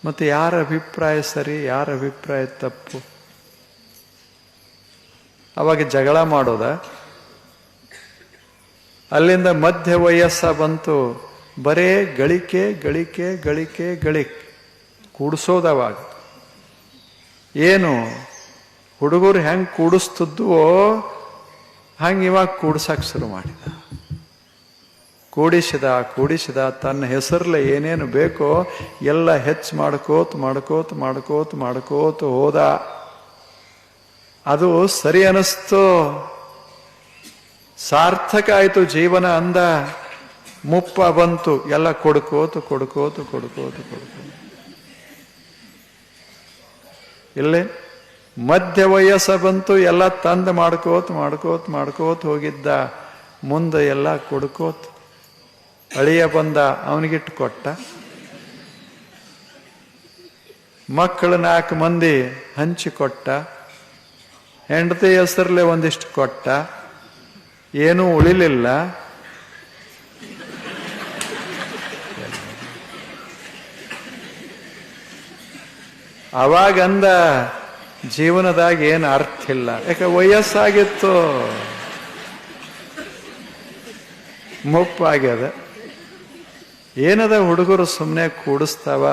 ಮತ್ತು ಯಾರ ಅಭಿಪ್ರಾಯ ಸರಿ, ಯಾರ ಅಭಿಪ್ರಾಯ ತಪ್ಪು? ಅವಾಗ ಜಗಳ ಮಾಡೋದ? ಅಲ್ಲಿಂದ ಮಧ್ಯ ವಯಸ್ಸ ಬಂತು, ಬರೇ ಗಳಿಕೆ ಗಳಿಕೆ ಗಳಿಕೆ ಗಳಿಕೆ ಕೂಡಿಸೋದವಾಗ. ಏನು ಹುಡುಗರು ಹೆಂಗೆ ಕೂಡಿಸ್ತಿದ್ವೋ ಹಂಗೆ ಇವಾಗ ಕೂಡ್ಸಕ್ಕೆ ಶುರು ಮಾಡಿದ. ಕೂಡಿಸಿದ ತನ್ನ ಹೆಸರಲ್ಲೇ ಏನೇನು ಬೇಕೋ ಎಲ್ಲ ಹೆಚ್ಚು ಮಾಡ್ಕೋತ ಹೋದ. ಅದು ಸರಿ ಅನಿಸ್ತು, ಸಾರ್ಥಕ ಆಯಿತು ಜೀವನ ಅಂದ. ಮುಪ್ಪ ಬಂತು, ಎಲ್ಲ ಕೊಡ್ಕೋತ ಇಲ್ಲೇ ಮಧ್ಯ ವಯಸ್ಸ ಬಂತು, ಎಲ್ಲ ತಂದು ಮಾಡ್ಕೋತ ಹೋಗಿದ್ದ. ಮುಂದೆ ಎಲ್ಲ ಕೊಡ್ಕೋತ ಅಳಿಯ ಬಂದ, ಅವನಿಗಿಟ್ಟು ಕೊಟ್ಟ. ಮಕ್ಕಳು 4 ಮಂದಿ ಹಂಚಿಕೊಟ್ಟ. ಹೆಂಡತಿ ಹೆಸರಲ್ಲೇ ಒಂದಿಷ್ಟು ಕೊಟ್ಟ. ಏನೂ ಉಳಿಲಿಲ್ಲ. ಅವಾಗಂದ ಜೀವನದಾಗ ಏನು ಅರ್ಥ ಇಲ್ಲ, ಯಾಕೆ ವಯಸ್ಸಾಗಿತ್ತು, ಮುಪ್ಪಾಗ್ಯದ. ಏನದ ಹುಡುಗರು ಸುಮ್ಮನೆ ಕೂಡಿಸ್ತಾವ.